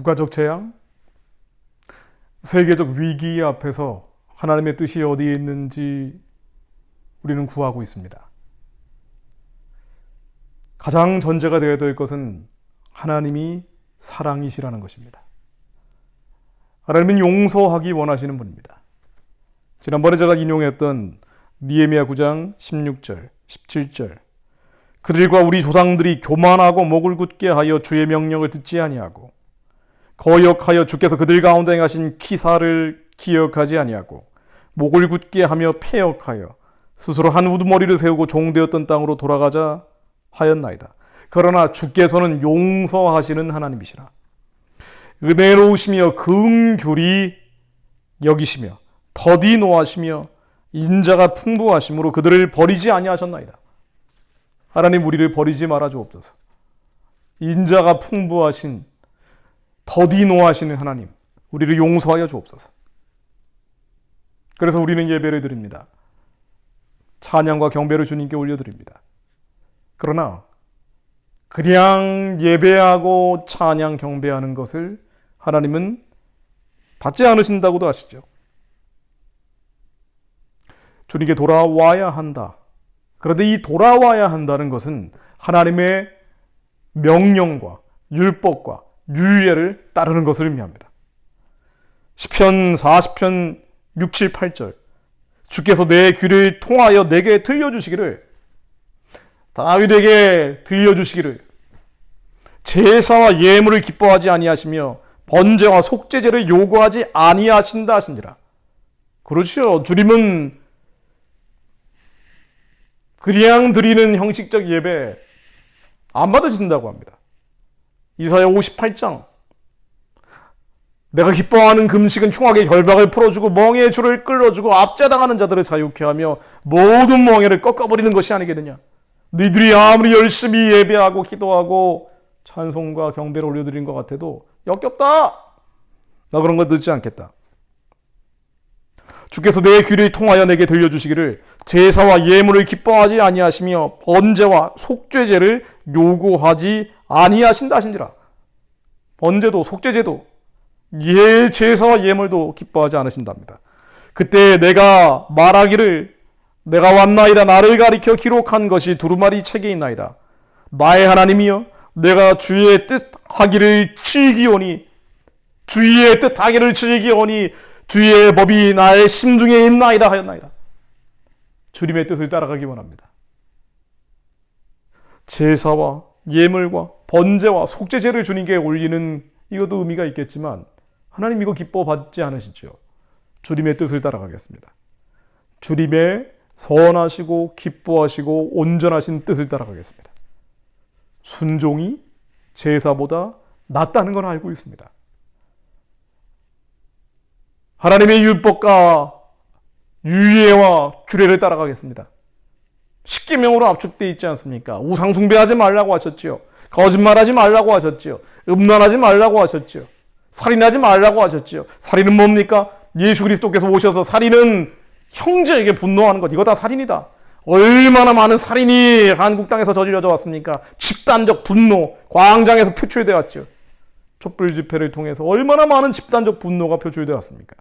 국가적 재앙, 세계적 위기 앞에서 하나님의 뜻이 어디에 있는지 우리는 구하고 있습니다. 가장 전제가 되어야 될 것은 하나님이 사랑이시라는 것입니다. 하나님은 용서하기 원하시는 분입니다. 지난번에 제가 인용했던 느헤미야 9장 16절, 17절, 그들과 우리 조상들이 교만하고 목을 굳게 하여 주의 명령을 듣지 아니하고 거역하여 주께서 그들 가운데 행하신 기사를 기억하지 아니하고 목을 굳게 하며 패역하여 스스로 한 우두머리를 세우고 종되었던 땅으로 돌아가자 하였나이다. 그러나 주께서는 용서하시는 하나님이시라. 은혜로우시며 긍휼히 여기시며 더디 노하시며 인자가 풍부하심으로 그들을 버리지 아니하셨나이다. 하나님, 우리를 버리지 말아 주옵소서. 인자가 풍부하신 더디 노하시는 하나님, 우리를 용서하여 주옵소서. 그래서 우리는 예배를 드립니다. 찬양과 경배를 주님께 올려드립니다. 그러나 그냥 예배하고 찬양 경배하는 것을 하나님은 받지 않으신다고도 하시죠. 주님께 돌아와야 한다. 그런데 이 돌아와야 한다는 것은 하나님의 명령과 율법과 율례를 따르는 것을 의미합니다. 시편 40편 6, 7, 8절, 주께서 내 귀를 통하여 내게 들려주시기를, 다윗에게 들려주시기를, 제사와 예물을 기뻐하지 아니하시며 번제와 속죄제를 요구하지 아니하신다 하시니라. 그렇죠. 주님은 그냥 드리는 형식적 예배 안 받으신다고 합니다. 이사야 58장, 내가 기뻐하는 금식은 충악의 결박을 풀어주고 멍에의 줄을 끌어주고 압제당하는 자들을 자유케 하며 모든 멍에를 꺾어버리는 것이 아니겠느냐. 너희들이 아무리 열심히 예배하고 기도하고 찬송과 경배를 올려드린 것 같아도 역겹다. 나 그런 거 듣지 않겠다. 주께서 내 귀를 통하여 내게 들려주시기를, 제사와 예물을 기뻐하지 아니하시며 번제와 속죄제를 요구하지 아니하신다 하신지라. 번제도 속죄제도 제사와 예물도 기뻐하지 않으신답니다. 그때 내가 말하기를, 내가 왔나이다. 나를 가리켜 기록한 것이 두루마리 책에 있나이다. 나의 하나님이여, 내가 주의 뜻 하기를 즐기오니, 주의 뜻 하기를 즐기오니 주의 법이 나의 심중에 있나이다 하였나이다. 주님의 뜻을 따라가기 원합니다. 제사와 예물과 번제와 속죄제를 주님께 올리는 이것도 의미가 있겠지만 하나님 이거 기뻐 받지 않으시죠. 주님의 뜻을 따라가겠습니다. 주님의 선하시고 기뻐하시고 온전하신 뜻을 따라가겠습니다. 순종이 제사보다 낫다는 걸 알고 있습니다. 하나님의 율법과 율례와 규례를 따라가겠습니다. 십계명으로 압축되어 있지 않습니까? 우상 숭배하지 말라고 하셨지요. 거짓말하지 말라고 하셨지요. 음란하지 말라고 하셨지요. 살인하지 말라고 하셨지요. 살인은 뭡니까? 예수 그리스도께서 오셔서 살인은 형제에게 분노하는 것, 이거 다 살인이다. 얼마나 많은 살인이 한국 땅에서 저질러져 왔습니까? 집단적 분노, 광장에서 표출되었죠. 촛불 집회를 통해서 얼마나 많은 집단적 분노가 표출되어 왔습니까?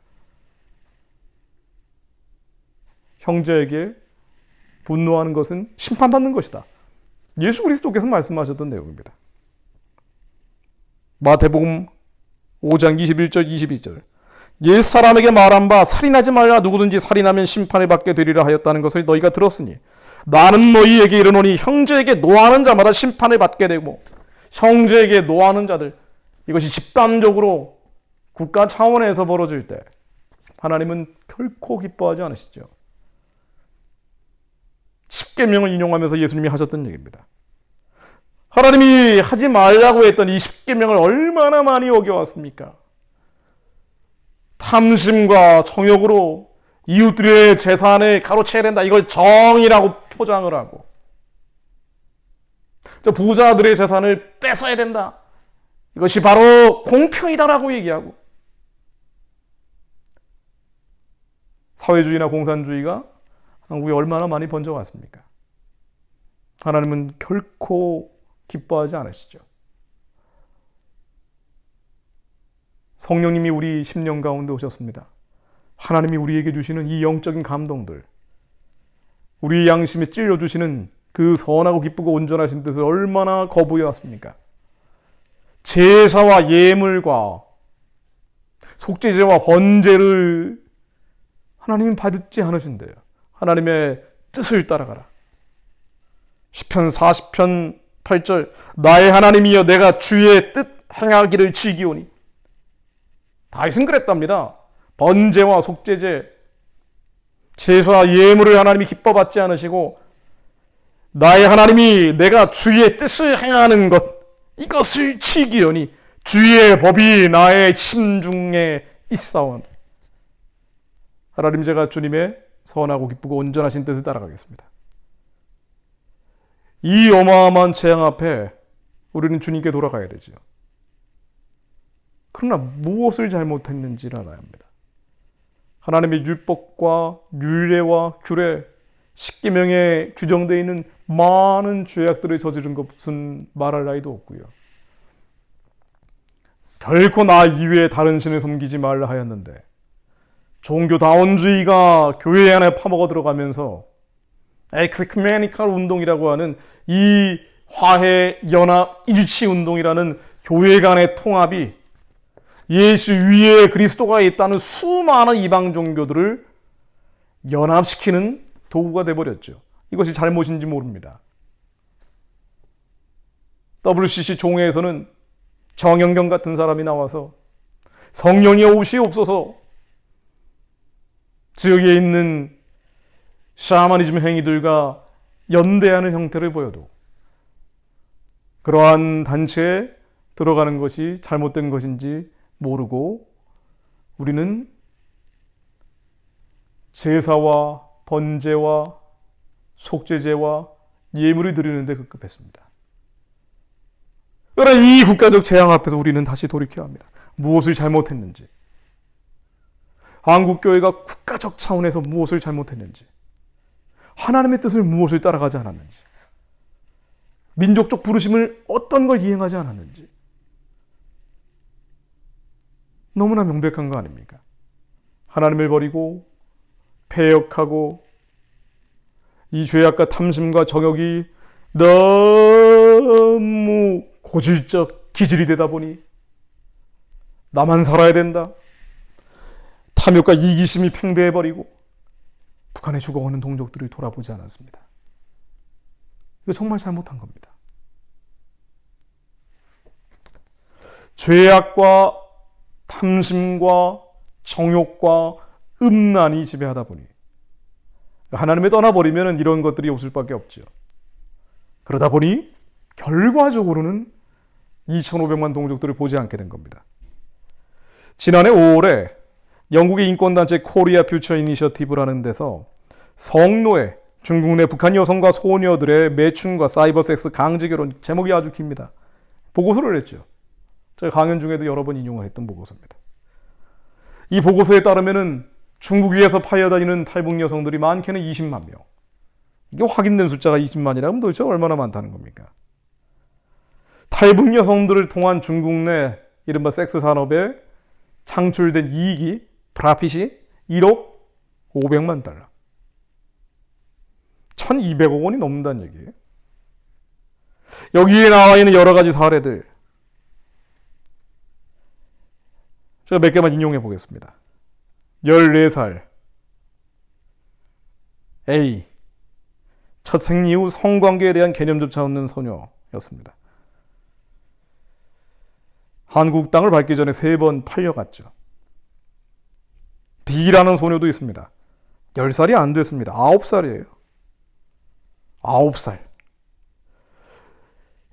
형제에게 분노하는 것은 심판받는 것이다. 예수 그리스도께서 말씀하셨던 내용입니다. 마태복음 5장 21절 22절, 옛사람에게 말한 바 살인하지 말라, 누구든지 살인하면 심판을 받게 되리라 하였다는 것을 너희가 들었으니 나는 너희에게 이르노니 형제에게 노하는 자마다 심판을 받게 되고, 형제에게 노하는 자들, 이것이 집단적으로 국가 차원에서 벌어질 때 하나님은 결코 기뻐하지 않으시죠. 십계명을 인용하면서 예수님이 하셨던 얘기입니다. 하나님이 하지 말라고 했던 이 십계명을 얼마나 많이 어겨왔습니까? 탐심과 정욕으로 이웃들의 재산을 가로채야 된다, 이걸 정의라고 포장을 하고, 부자들의 재산을 뺏어야 된다, 이것이 바로 공평이다라고 얘기하고, 사회주의나 공산주의가 한국에 얼마나 많이 번져왔습니까? 하나님은 결코 기뻐하지 않으시죠. 성령님이 우리 심령 가운데 오셨습니다. 하나님이 우리에게 주시는 이 영적인 감동들, 우리 양심에 찔러주시는 그 선하고 기쁘고 온전하신 뜻을 얼마나 거부해 왔습니까? 제사와 예물과 속죄제와 번제를 하나님은 받지 않으신대요. 하나님의 뜻을 따라가라. 시편 40편 8절, 나의 하나님이여 내가 주의 뜻 행하기를 즐기오니. 다윗은 그랬답니다. 번제와 속죄제, 제사와 예물을 하나님이 기뻐 받지 않으시고 나의 하나님이 내가 주의 뜻을 행하는 것, 이것을 즐기오니 주의 법이 나의 심중에 있사오니. 하나님, 제가 주님의 선하고 기쁘고 온전하신 뜻을 따라가겠습니다. 이 어마어마한 재앙 앞에 우리는 주님께 돌아가야 되죠. 그러나 무엇을 잘못했는지를 알아야 합니다. 하나님의 율법과 율례와 규례, 십계명에 규정되어 있는 많은 죄악들을 저지른 것은 말할 나위도 없고요. 결코 나 이외에 다른 신을 섬기지 말라 하였는데 종교다원주의가 교회 안에 파먹어 들어가면서 에큐메니컬 운동이라고 하는 이 화해, 연합, 일치 운동이라는 교회 간의 통합이 예수 위에 그리스도가 있다는 수많은 이방 종교들을 연합시키는 도구가 되어버렸죠. 이것이 잘못인지 모릅니다. WCC 종회에서는 정영경 같은 사람이 나와서 성령이 오시옵소서, 지역에 있는 샤머니즘 행위들과 연대하는 형태를 보여도 그러한 단체에 들어가는 것이 잘못된 것인지 모르고 우리는 제사와 번제와 속죄제와 예물을 드리는데 급급했습니다. 그러나 이 국가적 재앙 앞에서 우리는 다시 돌이켜야 합니다. 무엇을 잘못했는지, 한국교회가 국가적 차원에서 무엇을 잘못했는지, 하나님의 뜻을 무엇을 따라가지 않았는지, 민족적 부르심을 어떤 걸 이행하지 않았는지 너무나 명백한 거 아닙니까? 하나님을 버리고 패역하고 이 죄악과 탐심과 정욕이 너무 고질적 기질이 되다 보니 나만 살아야 된다, 탐욕과 이기심이 팽배해버리고 북한에 죽어가는 동족들을 돌아보지 않았습니다. 이거 정말 잘못한 겁니다. 죄악과 탐심과 정욕과 음란이 지배하다 보니 하나님을 떠나버리면 이런 것들이 없을 수밖에 없죠. 그러다 보니 결과적으로는 2,500만 동족들을 보지 않게 된 겁니다. 지난해 5월에 영국의 인권단체 코리아 퓨처 이니셔티브라는 데서 성노예, 중국 내 북한 여성과 소녀들의 매춘과 사이버 섹스 강제 결혼, 제목이 아주 깁니다. 보고서를 냈죠. 제가 강연 중에도 여러 번 인용을 했던 보고서입니다. 이 보고서에 따르면 중국 위에서 파여다니는 탈북 여성들이 많게는 20만 명. 이게 확인된 숫자가 20만이라면 도대체 얼마나 많다는 겁니까? 탈북 여성들을 통한 중국 내 이른바 섹스 산업에 창출된 이익이, 프라핏이 1억 500만 달러. 1,200억 원이 넘는다는 얘기예요. 여기에 나와 있는 여러 가지 사례들, 제가 몇 개만 인용해 보겠습니다. 14살 A, 첫 생리 후 성관계에 대한 개념조차 없는 소녀였습니다. 한국 땅을 밟기 전에 3번 팔려갔죠. B라는 소녀도 있습니다. 10살이 안 됐습니다. 9살이에요. 9살.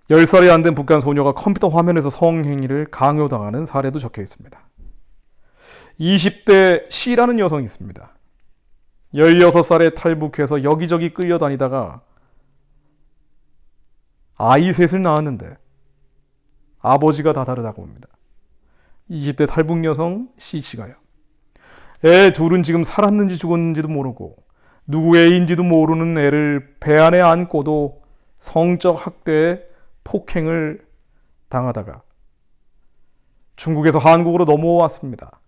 10살이 안 된 북한 소녀가 컴퓨터 화면에서 성행위를 강요당하는 사례도 적혀 있습니다. 20대 C라는 여성이 있습니다. 16살에 탈북해서 여기저기 끌려다니다가 아이 셋을 낳았는데 아버지가 다 다르다고 합니다. 20대 탈북 여성 C씨가요. 애 둘은 지금 살았는지 죽었는지도 모르고 누구 애인지도 모르는 애를 배 안에 안고도 성적 학대에 폭행을 당하다가 중국에서 한국으로 넘어왔습니다.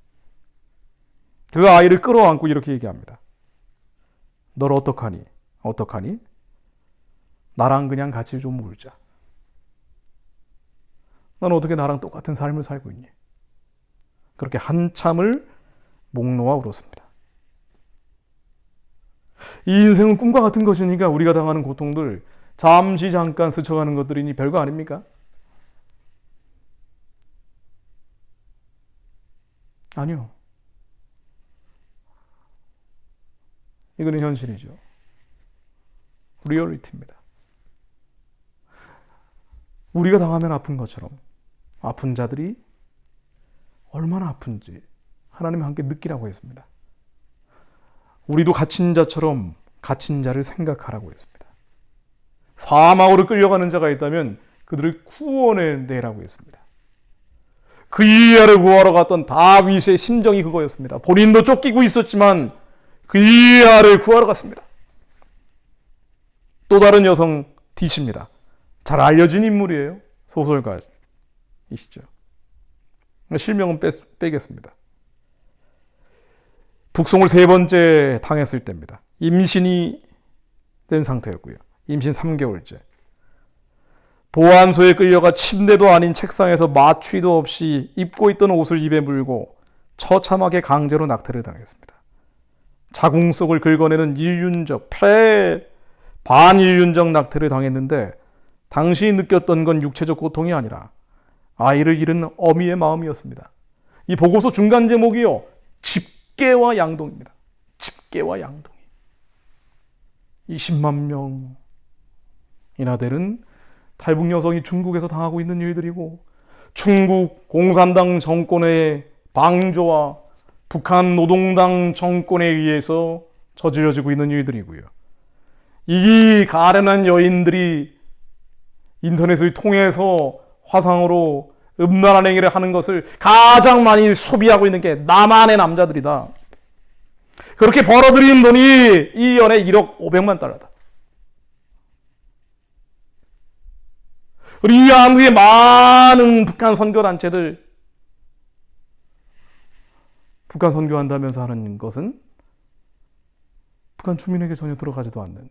그 아이를 끌어안고 이렇게 얘기합니다. 널 어떡하니? 어떡하니? 나랑 그냥 같이 좀 울자. 넌 어떻게 나랑 똑같은 삶을 살고 있니? 그렇게 한참을 목 놓아 울었습니다. 이 인생은 꿈과 같은 것이니까 우리가 당하는 고통들 잠시 잠깐 스쳐가는 것들이니 별거 아닙니까? 아니요. 이거는 현실이죠. 리얼리티입니다. 우리가 당하면 아픈 것처럼 아픈 자들이 얼마나 아픈지 하나님이 함께 느끼라고 했습니다. 우리도 갇힌 자처럼 갇힌 자를 생각하라고 했습니다. 사망으로 끌려가는 자가 있다면 그들을 구원해내라고 했습니다. 그 이하를 구하러 갔던 다윗의 심정이 그거였습니다. 본인도 쫓기고 있었지만 그 이하를 구하러 갔습니다. 또 다른 여성 디시입니다. 잘 알려진 인물이에요. 소설가이시죠. 실명은 빼겠습니다. 북송을 3번째 당했을 때입니다. 임신이 된 상태였고요. 임신 3개월째. 보안소에 끌려가 침대도 아닌 책상에서 마취도 없이 입고 있던 옷을 입에 물고 처참하게 강제로 낙태를 당했습니다. 자궁 속을 긁어내는 일륜적, 반일륜적 낙태를 당했는데 당시 느꼈던 건 육체적 고통이 아니라 아이를 잃은 어미의 마음이었습니다. 이 보고서 중간 제목이요. 집게와 양동입니다. 집게와 양동이. 20만 명이나 되는 탈북 여성이 중국에서 당하고 있는 일들이고 중국 공산당 정권의 방조와 북한 노동당 정권에 의해서 저질러지고 있는 일들이고요. 이 가련한 여인들이 인터넷을 통해서 화상으로 음란한 행위를 하는 것을 가장 많이 소비하고 있는 게 남한의 남자들이다. 그렇게 벌어들인 돈이 이 연에 1억 500만 달러다. 우리 한국의 많은 북한 선교단체들 북한 선교한다면서 하는 것은 북한 주민에게 전혀 들어가지도 않는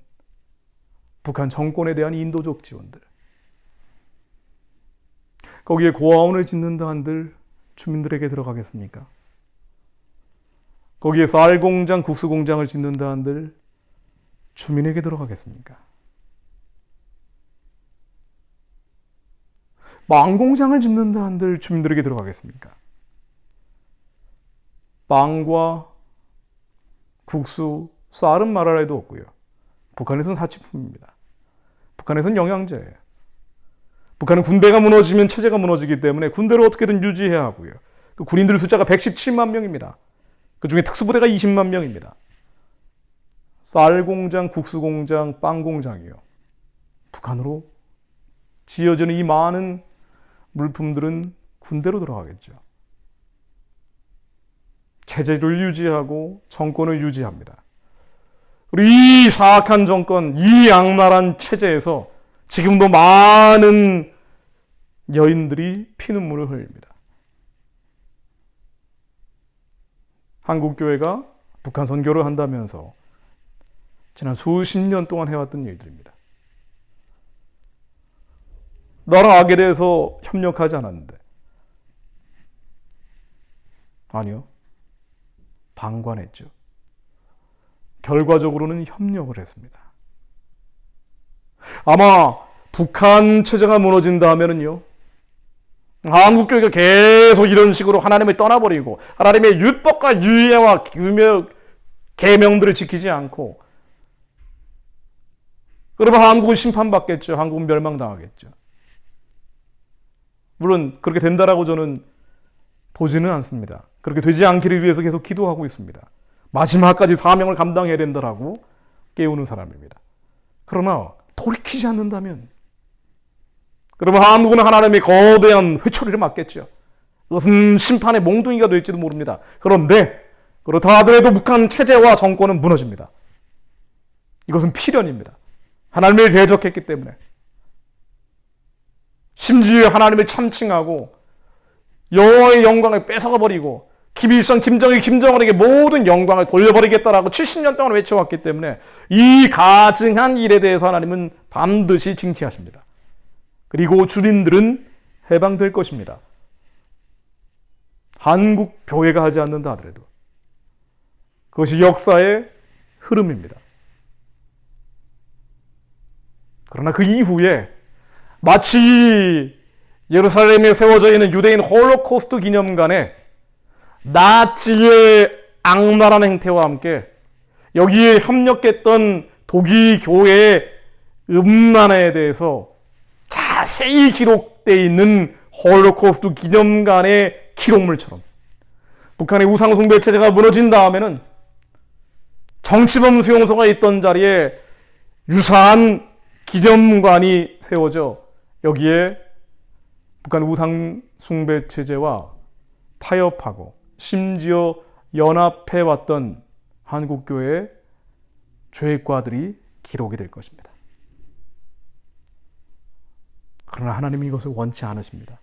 북한 정권에 대한 인도적 지원들, 거기에 고아원을 짓는다 한들 주민들에게 들어가겠습니까? 거기에 쌀 공장, 국수 공장을 짓는다 한들 주민에게 들어가겠습니까? 빵 공장을 짓는다 한들 주민들에게 들어가겠습니까? 빵과 국수, 쌀은 말할 해도 없고요. 북한에서는 사치품입니다. 북한에서는 영양제예요. 북한은 군대가 무너지면 체제가 무너지기 때문에 군대를 어떻게든 유지해야 하고요. 그 군인들 숫자가 117만 명입니다. 그 중에 특수부대가 20만 명입니다. 쌀 공장, 국수 공장, 빵 공장이요. 북한으로 지어지는 이 많은 물품들은 군대로 들어가겠죠. 체제를 유지하고 정권을 유지합니다. 그리고 이 사악한 정권, 이 악랄한 체제에서 지금도 많은 여인들이 피눈물을 흘립니다. 한국교회가 북한 선교를 한다면서 지난 수십 년 동안 해왔던 일들입니다. 나랑 악에 대해서 협력하지 않았는데. 아니요. 방관했죠. 결과적으로는 협력을 했습니다. 아마 북한 체제가 무너진다 하면은요, 한국교회가 계속 이런 식으로 하나님을 떠나버리고 하나님의 율법과 유예와 계명들을 지키지 않고, 그러면 한국은 심판받겠죠. 한국은 멸망당하겠죠. 물론 그렇게 된다라고 저는 보지는 않습니다. 그렇게 되지 않기를 위해서 계속 기도하고 있습니다. 마지막까지 사명을 감당해야 된다라고 깨우는 사람입니다. 그러나 돌이키지 않는다면, 그러면 한국은 하나님의 거대한 회초리를 맞겠죠. 그것은 심판의 몽둥이가 될지도 모릅니다. 그런데 그렇다 하더라도 북한 체제와 정권은 무너집니다. 이것은 필연입니다. 하나님을 대적했기 때문에. 심지어 하나님을 참칭하고 여호와의 영광을 뺏어가 버리고 김일성, 김정일, 김정은에게 모든 영광을 돌려버리겠다라고 70년 동안 외쳐왔기 때문에 이 가증한 일에 대해서 하나님은 반드시 징치하십니다. 그리고 주민들은 해방될 것입니다. 한국 교회가 하지 않는다 하더라도 그것이 역사의 흐름입니다. 그러나 그 이후에 마치 예루살렘에 세워져 있는 유대인 홀로코스트 기념관에 나치의 악랄한 행태와 함께 여기에 협력했던 독일 교회의 음란에 대해서 자세히 기록되어 있는 홀로코스트 기념관의 기록물처럼 북한의 우상숭배 체제가 무너진 다음에는 정치범 수용소가 있던 자리에 유사한 기념관이 세워져 여기에 북한 우상숭배 체제와 타협하고 심지어 연합해왔던 한국교회의 죄과들이 기록이 될 것입니다. 그러나 하나님이 이것을 원치 않으십니다.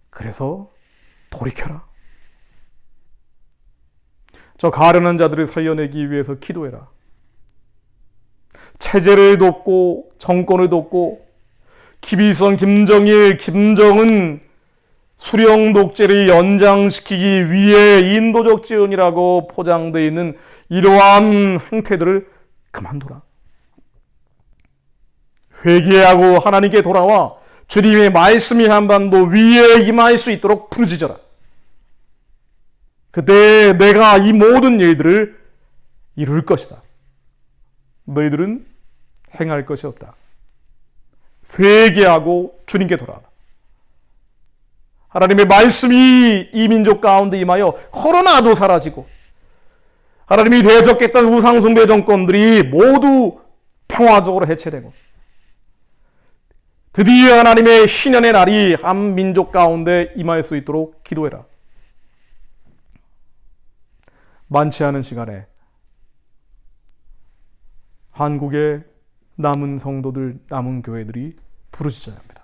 그래서 돌이켜라. 저 가련한 자들을 살려내기 위해서 기도해라. 체제를 돕고 정권을 돕고 김일성, 김정일, 김정은 수령 독재를 연장시키기 위해 인도적 지원이라고 포장되어 있는 이러한 행태들을 그만둬라. 회개하고 하나님께 돌아와 주님의 말씀이 한반도 위에 임할 수 있도록 부르짖어라. 그때 내가 이 모든 일들을 이룰 것이다. 너희들은 행할 것이 없다. 회개하고 주님께 돌아와라. 하나님의 말씀이 이 민족 가운데 임하여 코로나도 사라지고 하나님이 대적했던 우상숭배 정권들이 모두 평화적으로 해체되고 드디어 하나님의 신년의 날이 한 민족 가운데 임할 수 있도록 기도해라. 많지 않은 시간에 한국의 남은 성도들, 남은 교회들이 부르짖어야 합니다.